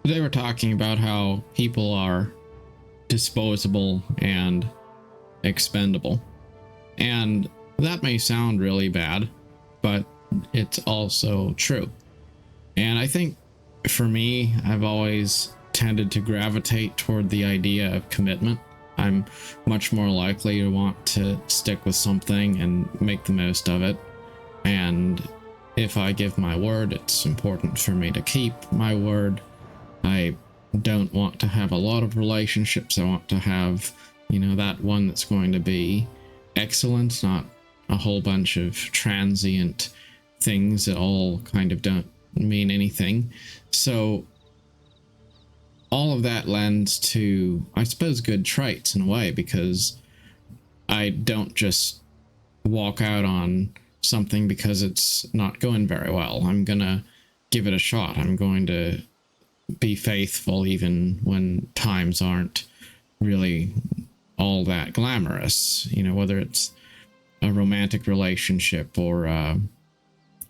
Today we're talking about how people are disposable and expendable. And that may sound really bad, but it's also true. And I think for me, I've always tended to gravitate toward the idea of commitment. I'm much more likely to want to stick with something and make the most of it. And if I give my word, it's important for me to keep my word. I don't want to have a lot of relationships. I want to have, that one that's going to be excellent, not a whole bunch of transient things that all kind of don't mean anything. So all of that lends to, I suppose, good traits in a way, because I don't just walk out on something because it's not going very well. I'm going to give it a shot. I'm going to be faithful even when times aren't really all that glamorous, whether it's a romantic relationship or a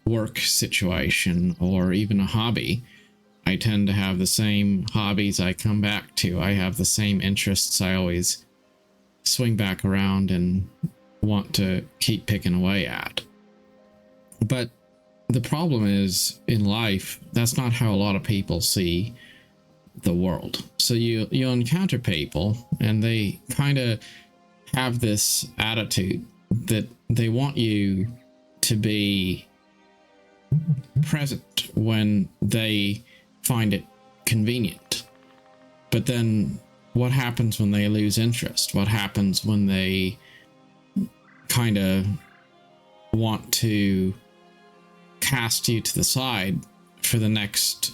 work situation or even a hobby. I tend to have the same hobbies I come back to. I have the same interests I always swing back around and want to keep picking away at. But the problem is, in life, that's not how a lot of people see the world. So you encounter people and they kind of have this attitude that they want you to be present when they find it convenient. But then what happens when they lose interest? What happens when they kind of want to cast you to the side for the next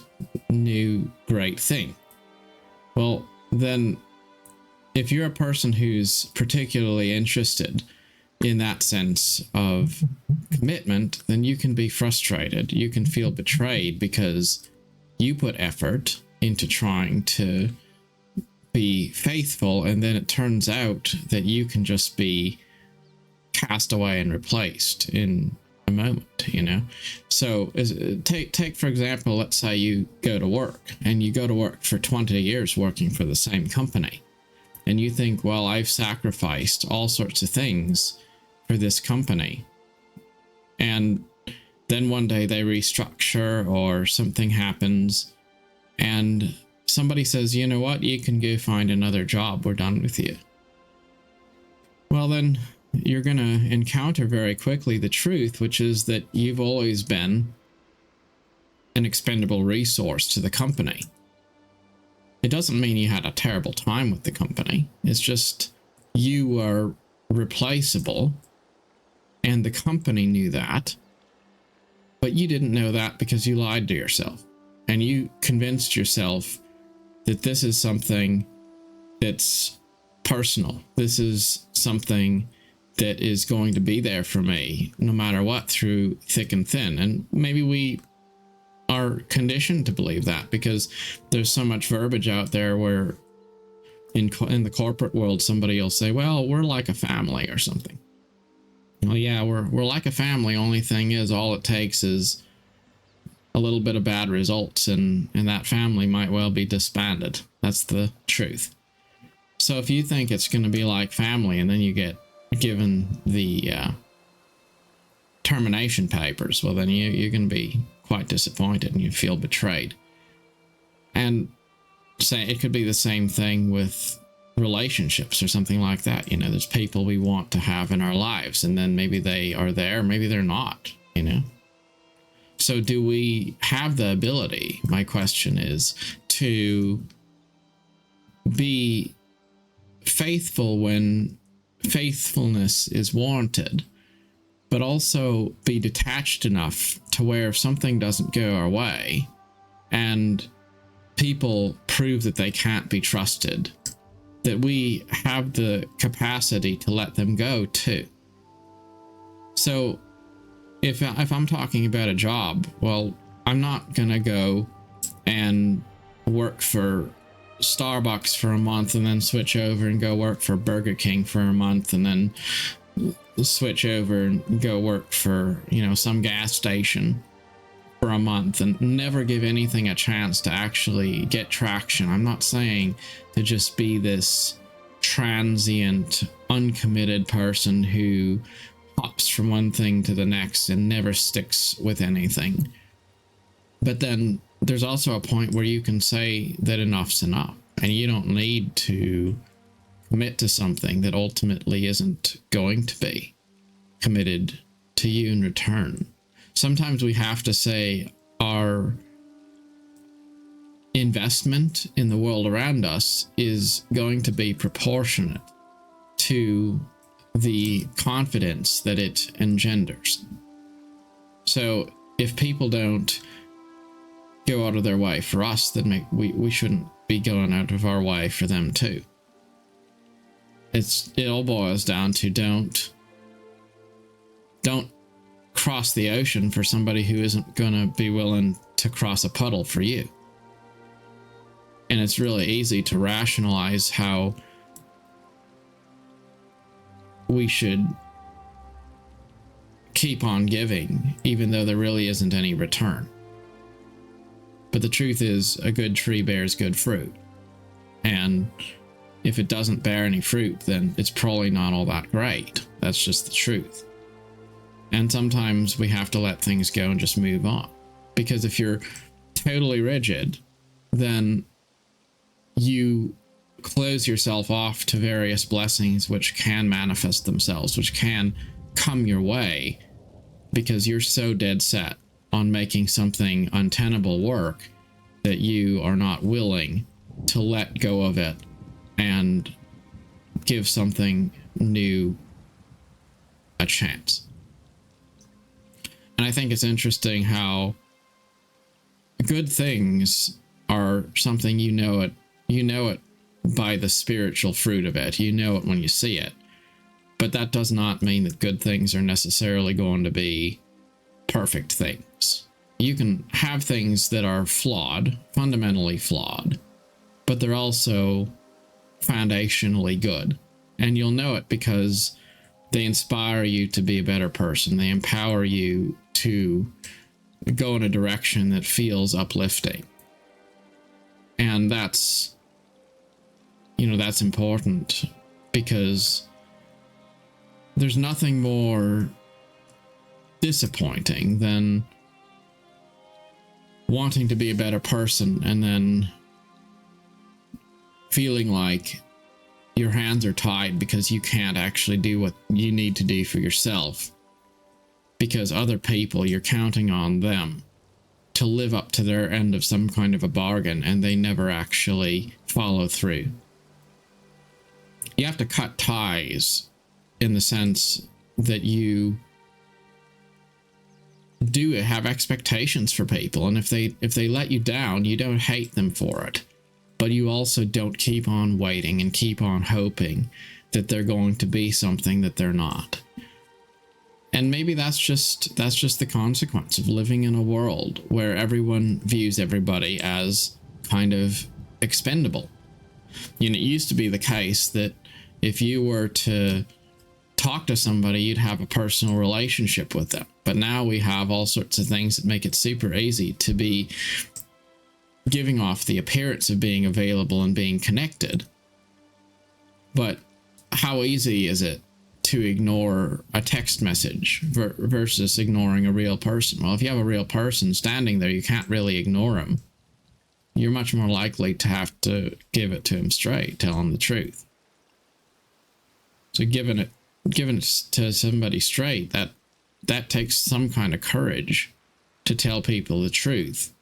new great thing? Well, then if you're a person who's particularly interested in that sense of commitment, then you can be frustrated. You can feel betrayed because you put effort into trying to be faithful, and then it turns out that you can just be cast away and replaced in a moment. So take for example, let's say you go to work and you go to work for 20 years working for the same company, and you think, well, I've sacrificed all sorts of things for this company, and then one day they restructure or something happens and somebody says, you know what, you can go find another job, we're done with you. Well, then you're going to encounter very quickly the truth, which is that you've always been an expendable resource to the company. It doesn't mean you had a terrible time with the company. It's just you were replaceable, and the company knew that, but you didn't know that because you lied to yourself, and you convinced yourself that this is something that's personal. This is something that is going to be there for me no matter what, through thick and thin. And maybe we are conditioned to believe that because there's so much verbiage out there where in the corporate world somebody will say, well, we're like a family or something. Well, yeah, we're like a family. Only thing is, all it takes is a little bit of bad results and that family might well be disbanded. That's the truth. So if you think it's going to be like family and then you get given the termination papers, well, then you're going to be quite disappointed and you feel betrayed. And say it could be the same thing with relationships or something like that. There's people we want to have in our lives, and then maybe they are there, maybe they're not. So do we have the ability, my question is, to be faithful when faithfulness is warranted, but also be detached enough to where if something doesn't go our way and people prove that they can't be trusted, that we have the capacity to let them go too? So if I'm talking about a job, well, I'm not going to go and work for Starbucks for a month and then switch over and go work for Burger King for a month and then switch over and go work for, some gas station for a month and never give anything a chance to actually get traction. I'm not saying to just be this transient, uncommitted person who hops from one thing to the next and never sticks with anything. But then there's also a point where you can say that enough's enough, and you don't need to commit to something that ultimately isn't going to be committed to you in return. Sometimes we have to say our investment in the world around us is going to be proportionate to the confidence that it engenders. So if people don't go out of their way for us, then we shouldn't be going out of our way for them too. It all boils down to don't cross the ocean for somebody who isn't going to be willing to cross a puddle for you. And it's really easy to rationalize how we should keep on giving, even though there really isn't any return. But the truth is, a good tree bears good fruit. And if it doesn't bear any fruit, then it's probably not all that great. That's just the truth. And sometimes we have to let things go and just move on. Because if you're totally rigid, then you close yourself off to various blessings which can manifest themselves, which can come your way, because you're so dead set on making something untenable work that you are not willing to let go of it and give something new a chance. And I think it's interesting how good things are something you know it by the spiritual fruit of it. You know it when you see it. But that does not mean that good things are necessarily going to be perfect things. You can have things that are flawed, fundamentally flawed, but they're also foundationally good. And you'll know it because they inspire you to be a better person. They empower you to go in a direction that feels uplifting. And that's important, because there's nothing more disappointing than wanting to be a better person and then feeling like your hands are tied because you can't actually do what you need to do for yourself, because other people, you're counting on them to live up to their end of some kind of a bargain, and they never actually follow through. You have to cut ties in the sense that you do have expectations for people, and if they let you down, you don't hate them for it, but you also don't keep on waiting and keep on hoping that they're going to be something that they're not. And maybe that's just the consequence of living in a world where everyone views everybody as kind of expendable. It used to be the case that if you were to talk to somebody, you'd have a personal relationship with them. But now we have all sorts of things that make it super easy to be giving off the appearance of being available and being connected. But how easy is it to ignore a text message versus ignoring a real person? Well, if you have a real person standing there, you can't really ignore him. You're much more likely to have to give it to him straight, tell him the truth. So giving it to somebody straight, that takes some kind of courage to tell people the truth.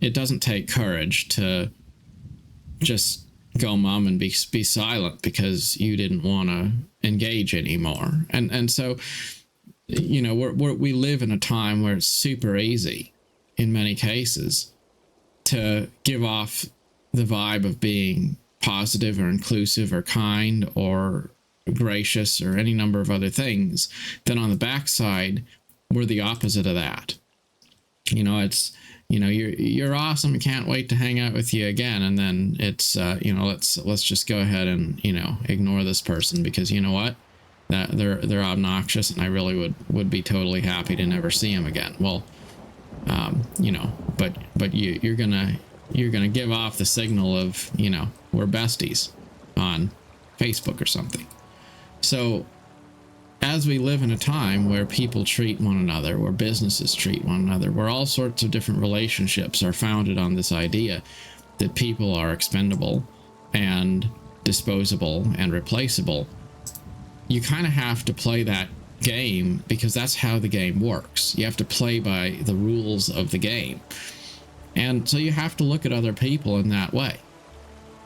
It doesn't take courage to just go mum and be silent because you didn't want to engage anymore. And so, we live in a time where it's super easy, in many cases, to give off the vibe of being positive or inclusive or kind or gracious or any number of other things. Then on the backside, we're the opposite of that. It's, you're awesome, can't wait to hang out with you again. And then it's, let's just go ahead and, ignore this person, because you know what? that they're obnoxious, and I really would be totally happy to never see them again. Well, you know, but you're gonna give off the signal of, you know, we're besties on Facebook or something. So as we live in a time where people treat one another, where businesses treat one another, where all sorts of different relationships are founded on this idea that people are expendable and disposable and replaceable, you kind of have to play that game, because that's how the game works. You have to play by the rules of the game. And so you have to look at other people in that way.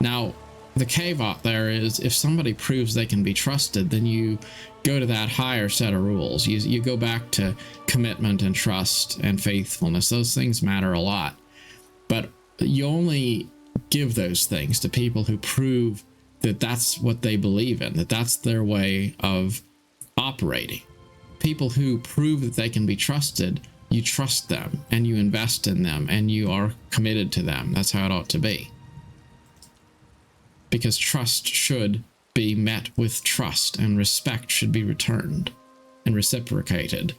Now, the caveat there is, if somebody proves they can be trusted, then you go to that higher set of rules. You go back to commitment and trust and faithfulness. Those things matter a lot. But you only give those things to people who prove that that's what they believe in, that that's their way of operating. People who prove that they can be trusted, you trust them and you invest in them and you are committed to them. That's how it ought to be. Because trust should be met with trust, and respect should be returned and reciprocated.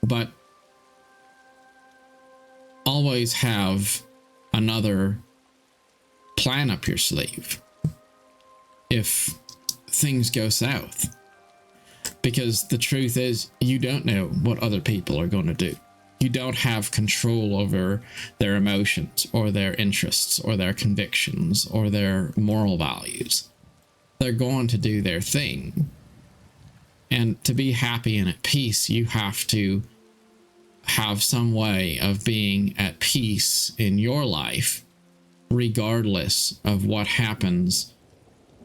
But always have another plan up your sleeve if things go south. Because the truth is, you don't know what other people are going to do. You don't have control over their emotions or their interests or their convictions or their moral values. They're going to do their thing. And to be happy and at peace, you have to have some way of being at peace in your life, regardless of what happens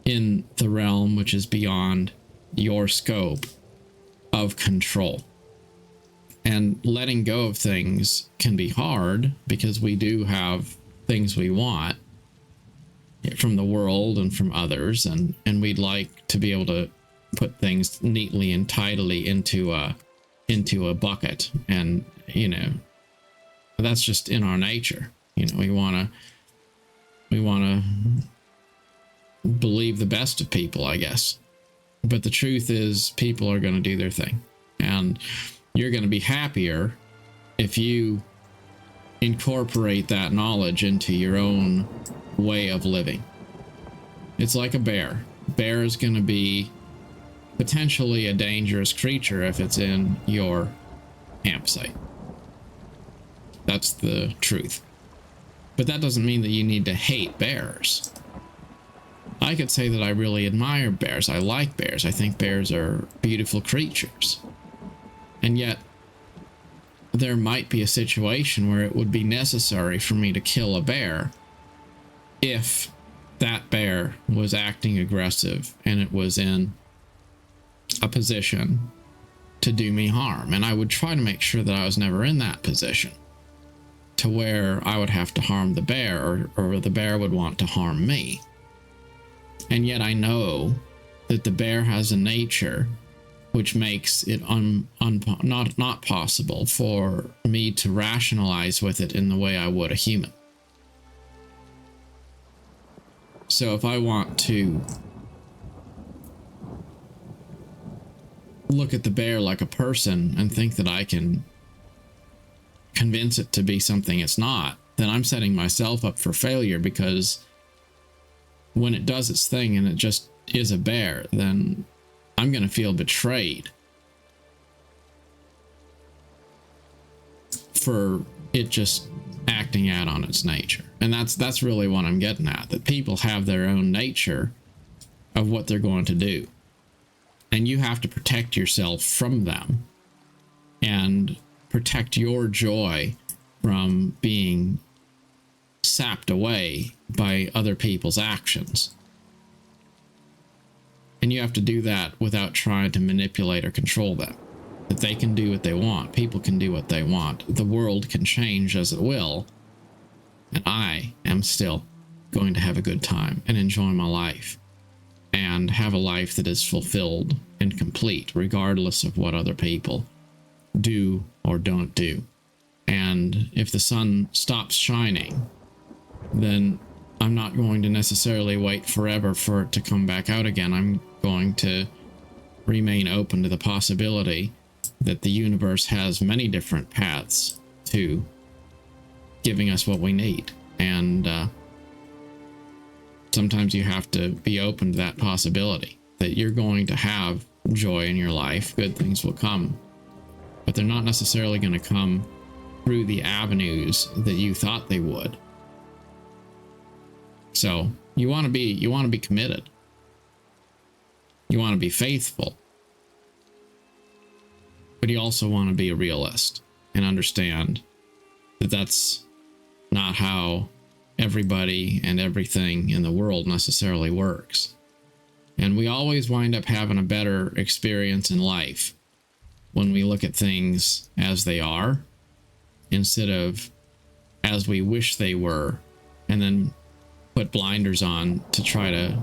in the realm which is beyond your scope of control. And letting go of things can be hard, because we do have things we want from the world and from others, and we'd like to be able to put things neatly and tidily into a bucket. And, you know, that's just in our nature. You know, we want to believe the best of people, I guess. But the truth is, people are going to do their thing, and you're going to be happier if you incorporate that knowledge into your own way of living. It's like a bear. Bear is going to be potentially a dangerous creature if it's in your campsite. That's the truth. But that doesn't mean that you need to hate bears. I could say that I really admire bears. I like bears. I think bears are beautiful creatures. And yet, there might be a situation where it would be necessary for me to kill a bear if that bear was acting aggressive and it was in a position to do me harm. And I would try to make sure that I was never in that position to where I would have to harm the bear, or the bear would want to harm me. And yet I know that the bear has a nature which makes it not possible for me to rationalize with it in the way I would a human. So if I want to look at the bear like a person and think that I can convince it to be something it's not, then I'm setting myself up for failure, because when it does its thing and it just is a bear, then I'm going to feel betrayed for it just acting out on its nature. And that's really what I'm getting at, that people have their own nature of what they're going to do. And you have to protect yourself from them and protect your joy from being sapped away by other people's actions. And you have to do that without trying to manipulate or control them. That they can do what they want. People can do what they want. The world can change as it will. And I am still going to have a good time and enjoy my life. And have a life that is fulfilled and complete, regardless of what other people do or don't do. And if the sun stops shining, then I'm not going to necessarily wait forever for it to come back out again. I'm going to remain open to the possibility that the universe has many different paths to giving us what we need. And sometimes you have to be open to that possibility that you're going to have joy in your life. Good things will come, but they're not necessarily going to come through the avenues that you thought they would. So you want to be committed. You want to be faithful, but you also want to be a realist and understand that that's not how everybody and everything in the world necessarily works. And we always wind up having a better experience in life when we look at things as they are instead of as we wish they were, and then put blinders on to try to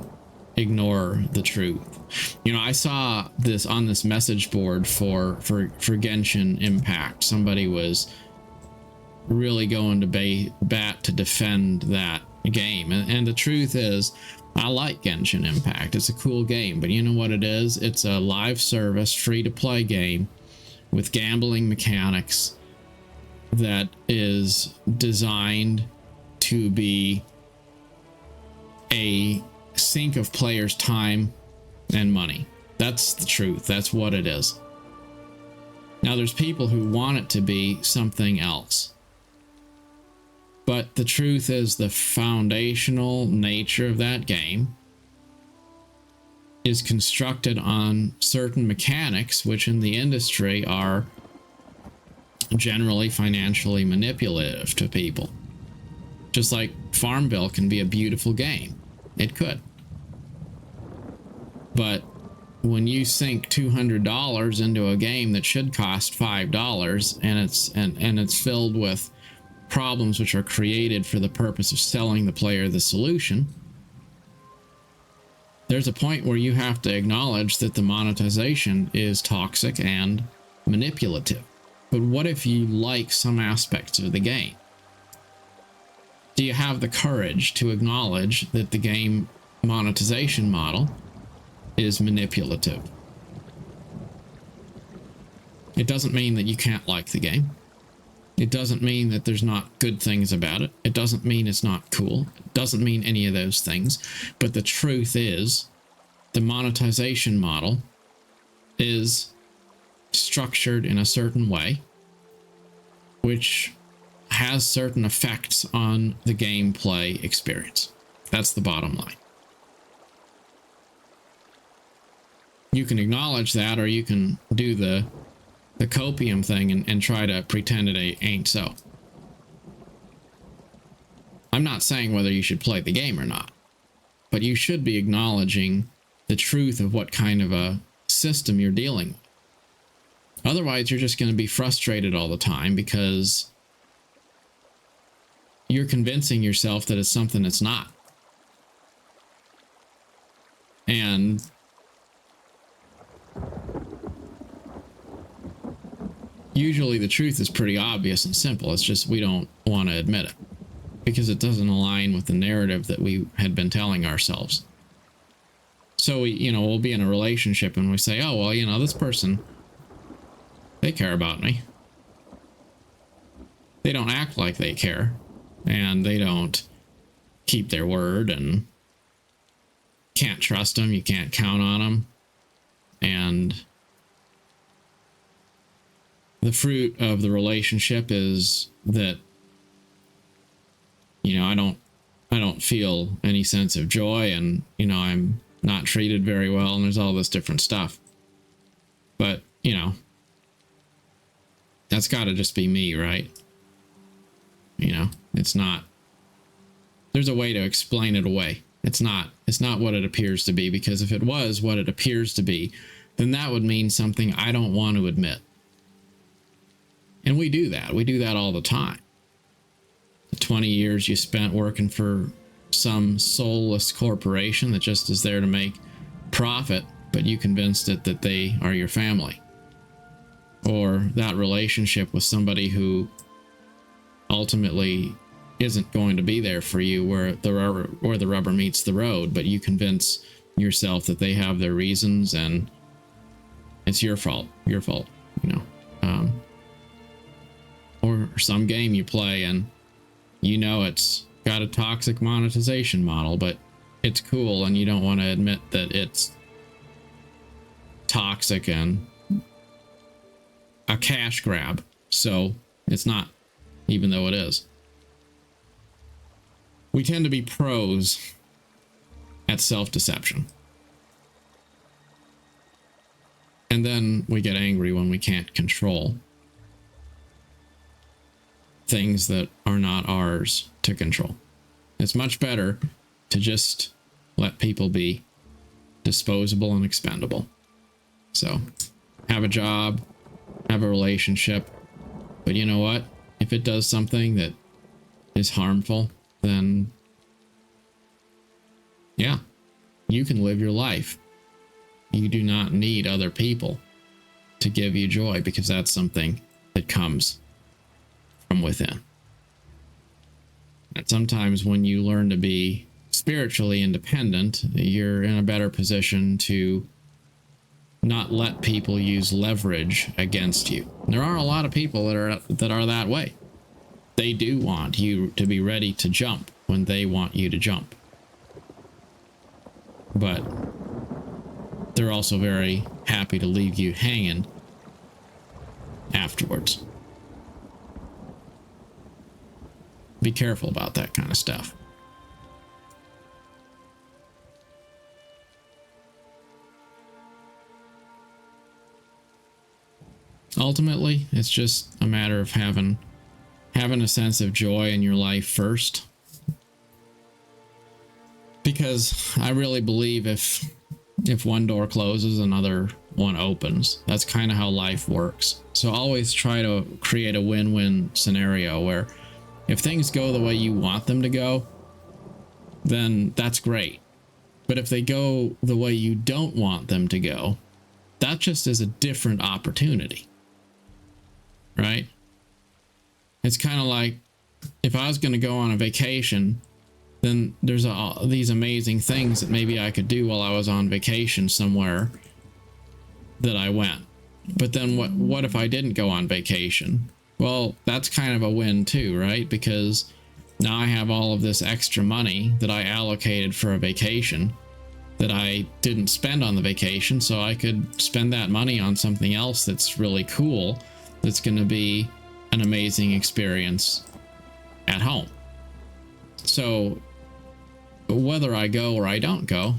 ignore the truth. You know, I saw this on this message board for Genshin Impact. Somebody was really going to bat to defend that game. And the truth is, I like Genshin Impact. It's a cool game, but you know what it is? It's a live service, free-to-play game with gambling mechanics that is designed to be a sink of players' time and money. That's the truth. That's what it is. Now, there's people who want it to be something else. But the truth is, the foundational nature of that game is constructed on certain mechanics, which in the industry are generally financially manipulative to people. Just like Farmville can be a beautiful game. It could. But when you sink $200 into a game that should cost $5 and it's filled with problems which are created for the purpose of selling the player the solution, there's a point where you have to acknowledge that the monetization is toxic and manipulative. But what if you like some aspects of the game? Do you have the courage to acknowledge that the game monetization model is manipulative? It doesn't mean that you can't like the game. It doesn't mean that there's not good things about it. It doesn't mean it's not cool. It doesn't mean any of those things. But the truth is, the monetization model is structured in a certain way, which has certain effects on the gameplay experience. That's the bottom line. You can acknowledge that, or you can do the copium thing and try to pretend it ain't so. I'm not saying whether you should play the game or not, but you should be acknowledging the truth of what kind of a system you're dealing with. Otherwise, you're just going to be frustrated all the time because you're convincing yourself that it's something it's not. And usually the truth is pretty obvious and simple. It's just we don't want to admit it because it doesn't align with the narrative that we had been telling ourselves. So we'll be in a relationship and we say, oh, well, this person, they care about me. They don't act like they care, and they don't keep their word, and can't trust them. You can't count on them. And the fruit of the relationship is that, I don't feel any sense of joy, and, I'm not treated very well, and there's all this different stuff. But, that's got to just be me, right? It's not. There's a way to explain it away. It's not what it appears to be, because if it was what it appears to be, then that would mean something I don't want to admit. And we do that. We do that all the time. The 20 years you spent working for some soulless corporation that just is there to make profit, but you convinced it that they are your family. Or that relationship with somebody who ultimately isn't going to be there for you where the rubber meets the road, but you convince yourself that they have their reasons and it's your fault, you know. Or some game you play and you know it's got a toxic monetization model, but it's cool and you don't want to admit that it's toxic and a cash grab. So it's not, even though it is. We tend to be pros at self-deception. And then we get angry when we can't control things that are not ours to control. It's much better to just let people be disposable and expendable. So, have a job, have a relationship, but you know what? If it does something that is harmful, then yeah, you can live your life. You do not need other people to give you joy because that's something that comes from within. And sometimes when you learn to be spiritually independent, you're in a better position to not let people use leverage against you. There are a lot of people that are that way. They do want you to be ready to jump when they want you to jump. But they're also very happy to leave you hanging afterwards. Be careful about that kind of stuff. Ultimately, it's just a matter of having a sense of joy in your life first. Because I really believe if one door closes, another one opens. That's kind of how life works. So always try to create a win-win scenario where if things go the way you want them to go, then that's great. But if they go the way you don't want them to go, that just is a different opportunity. Right? It's kind of like if I was going to go on a vacation, then there's these amazing things that maybe I could do while I was on vacation somewhere that I went. But then what if I didn't go on vacation? Well, that's kind of a win too, right? Because now I have all of this extra money that I allocated for a vacation that I didn't spend on the vacation, so I could spend that money on something else that's really cool, that's going to be an amazing experience at home. So whether I go or I don't go,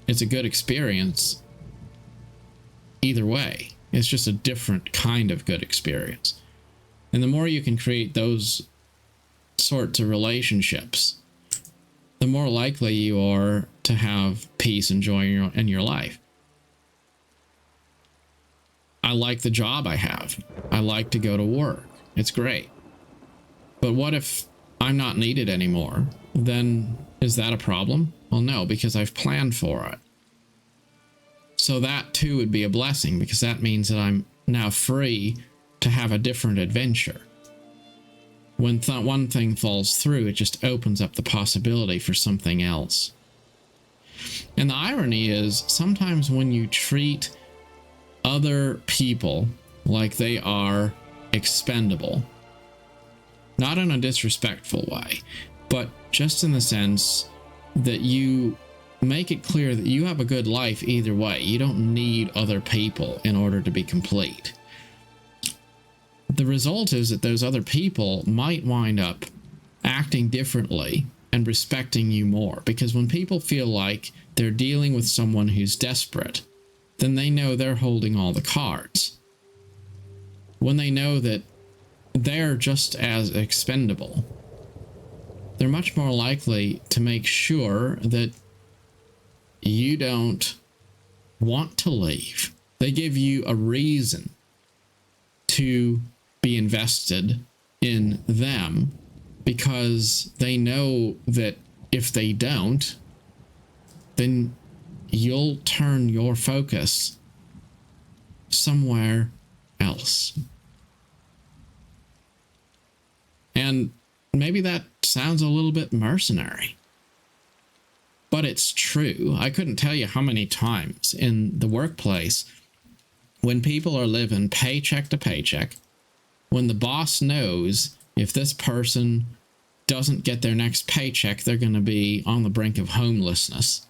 it's a good experience either way. It's just a different kind of good experience. And the more you can create those sorts of relationships, the more likely you are to have peace and joy in your life. I like the job I have. I like to go to work. It's great. But what if I'm not needed anymore? Then is that a problem? Well, no, because I've planned for it. So that too would be a blessing, because that means that I'm now free to have a different adventure. When one thing falls through, it just opens up the possibility for something else. And the irony is, sometimes when you treat other people like they are expendable, not in a disrespectful way, but just in the sense that you make it clear that you have a good life either way. You don't need other people in order to be complete. The result is that those other people might wind up acting differently and respecting you more, because when people feel like they're dealing with someone who's desperate, then they know they're holding all the cards. When they know that they're just as expendable, they're much more likely to make sure that you don't want to leave. They give you a reason to be invested in them, because they know that if they don't, then you'll turn your focus somewhere else. And maybe that sounds a little bit mercenary, but it's true. I couldn't tell you how many times in the workplace when people are living paycheck to paycheck, when the boss knows if this person doesn't get their next paycheck, they're going to be on the brink of homelessness,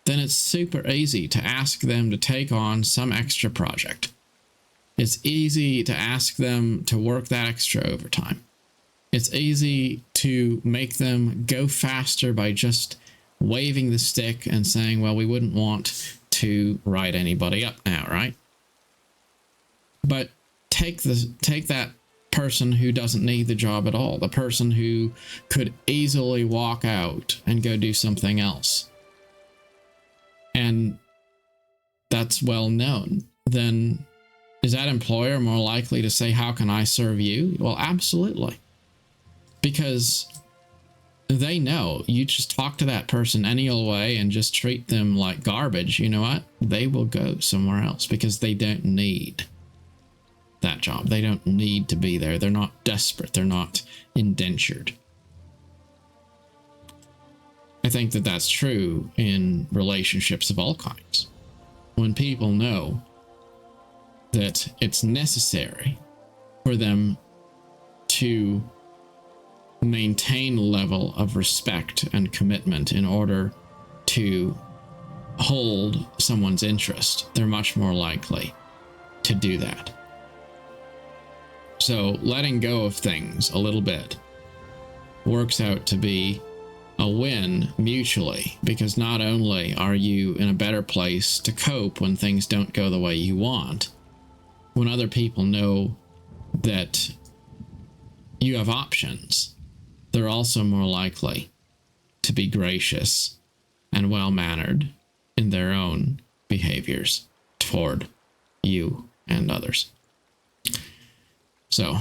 then it's super easy to ask them to take on some extra project. It's easy to ask them to work that extra overtime. It's easy to make them go faster by just waving the stick and saying, well, we wouldn't want to write anybody up now, right? But take that person who doesn't need the job at all, the person who could easily walk out and go do something else, and that's well known, then is that employer more likely to say, how can I serve you? Well, absolutely. Because they know you just talk to that person any old way and just treat them like garbage. You know what? They will go somewhere else because they don't need that job. They don't need to be there. They're not desperate. They're not indentured. I think that that's true in relationships of all kinds. When people know that it's necessary for them to maintain a level of respect and commitment in order to hold someone's interest, they're much more likely to do that. So letting go of things a little bit works out to be a win mutually, because not only are you in a better place to cope when things don't go the way you want, when other people know that you have options, they're also more likely to be gracious and well-mannered in their own behaviors toward you and others. So,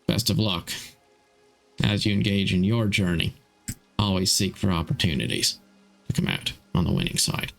best of luck as you engage in your journey. Always seek for opportunities to come out on the winning side.